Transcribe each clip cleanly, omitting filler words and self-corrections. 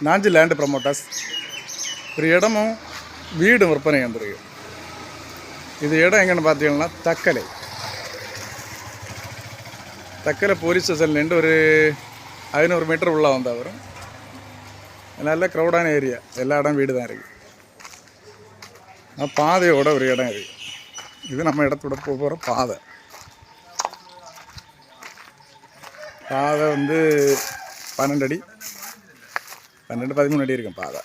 നാഞ്ചി land promoters ഒരു ഇടമും വീടും വിற்பന ചെയ്തിരിക്കും. ഇത് ഇടം എങ്ങനെ பார்த்தீங்கன்னா தக்கலை போலீஸ் ஸ்டேஷன்லேருந்து ஒரு 500 மீட்டர் உள்ளே வந்தால் வரும். நல்ல க்ரௌடான ஏரியா, எல்லா இடம் வீடு தான் இருக்குது. பாதையோட ஒரு இடம் இருக்குது. இது நம்ம இடத்தோட போகிற பாதை. பாதை வந்து 12 அடி 13 அடி இருக்கும் பாதை.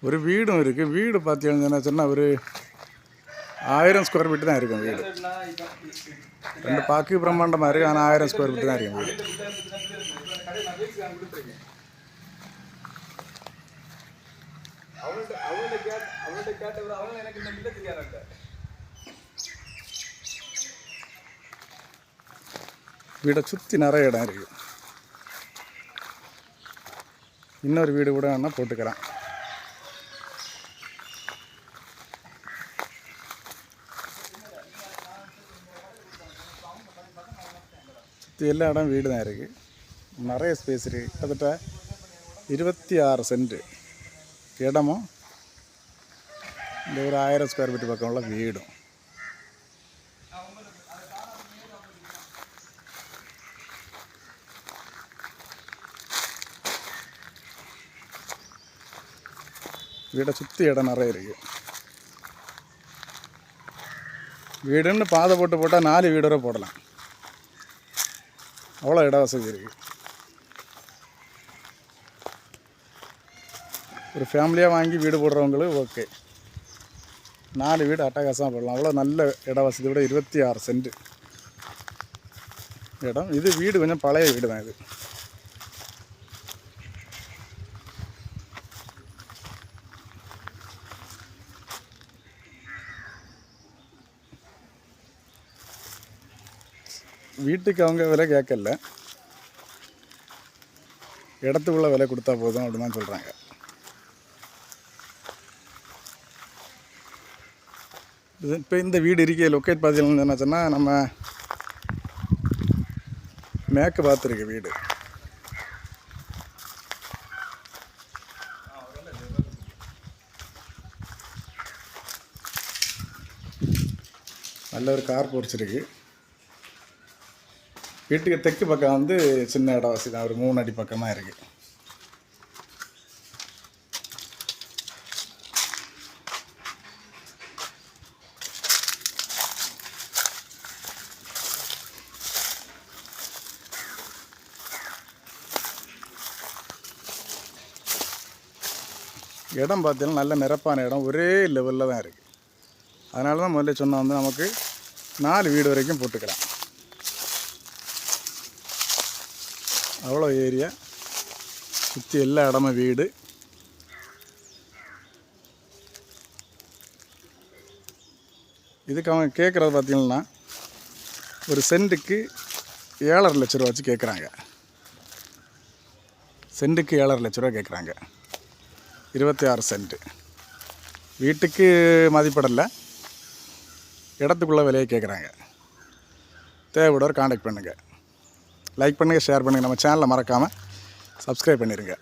ஒரு வீடும் இருக்குது. வீடு பார்த்தீங்கன்னா சொன்னால் ஒரு 1000 ஸ்கொயர் ஃபீட்டு தான் இருக்கும் வீடு. ரெண்டு பாக்கு பிரம்மாண்டமாக இருக்குது, ஆனால் 1000 ஸ்கொயர் ஃபீட்டு தான் இருக்கும் வீடு. வீடை சுற்றி நிறைய இடம் இருக்குது. இன்னொரு வீடு கூட வேணால் போட்டுக்கலாம். சுற்றி எல்லா இடம் வீடு தான் இருக்குது. நிறைய ஸ்பேஸ் இருக்குது. கிட்டத்தட்ட 26 சென்ட் இடமும் இந்த ஒரு 1000 ஸ்கொயர் ஃபீட் பக்கம் உள்ள வீடும். வீடை சுற்றி இடம் நிறைய இருக்குது. வீடுன்னு பாதை போட்டால் 4 வீடு வரை போடலாம். அவ்வளோ இட வசதி இருக்குது. ஒரு ஃபேமிலியாக வாங்கி வீடு போடுறவங்களுக்கு ஓகே, 4 வீடு அட்டகாசமாக போடலாம். அவ்வளோ நல்ல இட வசதியோட 26 சென்ட் இடம். இது வீடு கொஞ்சம் பழைய வீடு தான். இது வீட்டுக்கு அவங்க விலை கேட்கல, இடத்துக்குள்ள விலை கொடுத்தா போதும் அப்படின்னு தான் சொல்கிறாங்க. இப்போ இந்த வீடு இருக்க லொக்கேட் பார்த்தீங்கன்னா என்ன சொன்னால், நம்ம மேற்கு பார்த்துருக்கு வீடு. நல்ல ஒரு கார் போர்ச் இருக்குது. வீட்டுக்கு தெற்கு பக்கம் வந்து சின்ன இடம் வசதி தான், ஒரு 3 அடி பக்கம் தான் இருக்குது. இடம் பார்த்தீங்கன்னா நல்ல நிரப்பான இடம், ஒரே லெவலில் தான் இருக்குது. அதனால தான் முதல்ல சொன்னால் வந்து நமக்கு 4 வீடு வரைக்கும் போட்டுக்கலாம். அவ்வளோ ஏரியா, சுற்றி எல்லா இடமும் வீடு. இதுக்கு அவங்க கேட்குறது பார்த்திங்கன்னா ஒரு சென்ட்டுக்கு 7.5 லட்ச ரூபா வச்சு கேட்குறாங்க. சென்ட்டுக்கு 7.5 லட்ச ரூபா கேட்குறாங்க. 26 சென்ட்டு. வீட்டுக்கு மதிப்பிடலை, இடத்துக்குள்ள விலையை கேட்குறாங்க. தேவையோட காண்டாக்ட் பண்ணுங்கள். லைக் பண்ணுங்கள், ஷேர் பண்ணுங்கள். நம்ம சேனலை மறக்காமல் சப்ஸ்கிரைப் பண்ணிடுங்க.